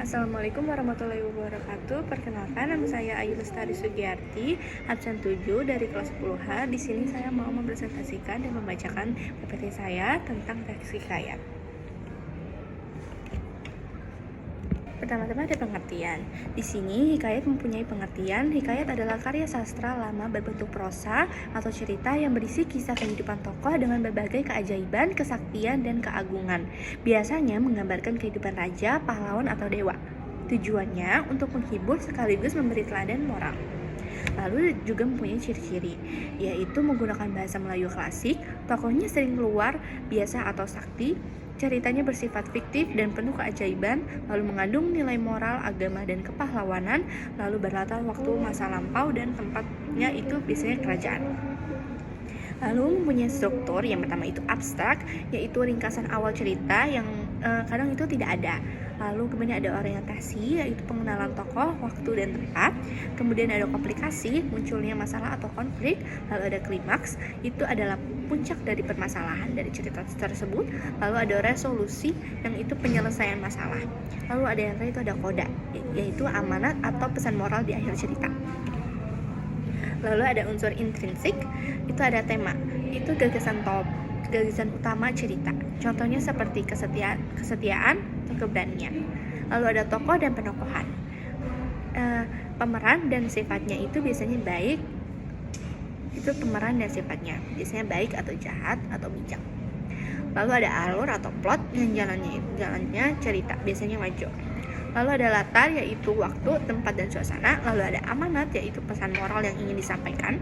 Assalamualaikum warahmatullahi wabarakatuh. Perkenalkan, nama saya Ayu Lestari Sugiyarti, absen 7 dari kelas 10H. Di sini saya mau mempresentasikan dan membacakan PPT saya tentang teks hikayat. Pertama-tama ada pengertian. Di sini hikayat mempunyai pengertian. Hikayat adalah karya sastra lama berbentuk prosa atau cerita yang berisi kisah kehidupan tokoh dengan berbagai keajaiban, kesaktian, dan keagungan. Biasanya menggambarkan kehidupan raja, pahlawan, atau dewa. Tujuannya untuk menghibur sekaligus memberi teladan moral. Lalu juga mempunyai ciri-ciri, yaitu menggunakan bahasa Melayu klasik, tokohnya sering keluar, biasa atau sakti, ceritanya bersifat fiktif dan penuh keajaiban, lalu mengandung nilai moral, agama, dan kepahlawanan, lalu berlatar waktu masa lampau dan tempatnya itu biasanya kerajaan. Lalu mempunyai struktur, yang pertama itu abstrak, yaitu ringkasan awal cerita yang kadang itu tidak ada. Lalu kemudian ada orientasi, yaitu pengenalan tokoh, waktu, dan tempat. Kemudian ada komplikasi, munculnya masalah atau konflik. Lalu ada klimaks, itu adalah puncak dari permasalahan dari cerita tersebut. Lalu ada resolusi, yang itu penyelesaian masalah. Lalu ada yang terakhir itu ada koda, yaitu amanat atau pesan moral di akhir cerita. Lalu ada unsur intrinsik, itu ada tema, itu gagasan utama cerita. Contohnya seperti kesetiaan atau keberanian. Lalu ada tokoh dan penokohan. Pemeran dan sifatnya itu biasanya baik. Itu pemeran dan sifatnya biasanya baik atau jahat atau bijak. Lalu ada alur atau plot yang jalannya cerita biasanya maju. Lalu ada latar, yaitu waktu, tempat, dan suasana. Lalu ada amanat, yaitu pesan moral yang ingin disampaikan.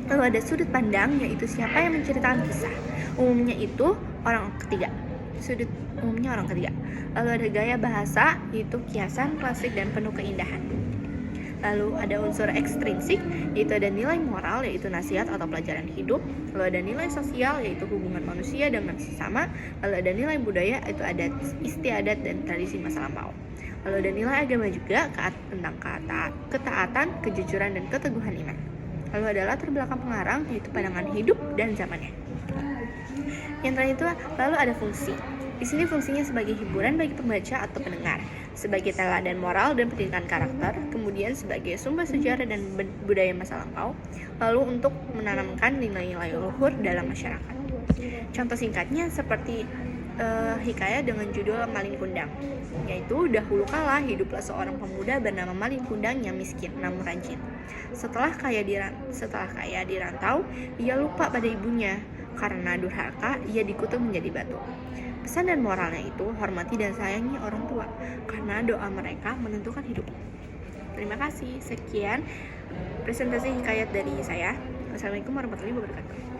Lalu ada sudut pandang, yaitu siapa yang menceritakan kisah. Umumnya itu orang ketiga. Umumnya orang ketiga. Lalu ada gaya bahasa, yaitu kiasan, klasik, dan penuh keindahan. Lalu ada unsur ekstrinsik, yaitu ada nilai moral, yaitu nasihat atau pelajaran hidup. Lalu ada nilai sosial, yaitu hubungan manusia dengan sesama. Lalu ada nilai budaya, yaitu adat istiadat dan tradisi masa lampau. Lalu ada nilai agama juga, tentang ketaatan, kejujuran, dan keteguhan iman. Lalu ada latar belakang pengarang, yaitu pandangan hidup dan zamannya. Yang terakhir itu lalu ada fungsi. Di sini fungsinya sebagai hiburan bagi pembaca atau pendengar, sebagai teladan moral dan pendidikan karakter, kemudian sebagai sumber sejarah dan budaya masa lampau, lalu untuk menanamkan nilai-nilai luhur dalam masyarakat. Contoh singkatnya seperti hikayat dengan judul Malin Kundang, yaitu dahulu kala hiduplah seorang pemuda bernama Malin Kundang yang miskin namun rajin. Setelah kaya di rantau, ia lupa pada ibunya. Karena durhaka, ia dikutuk menjadi batu. Pesan dan moralnya itu hormati dan sayangi orang tua, karena doa mereka menentukan hidup. Terima kasih. Sekian presentasi hikayat dari saya. Wassalamualaikum warahmatullahi wabarakatuh.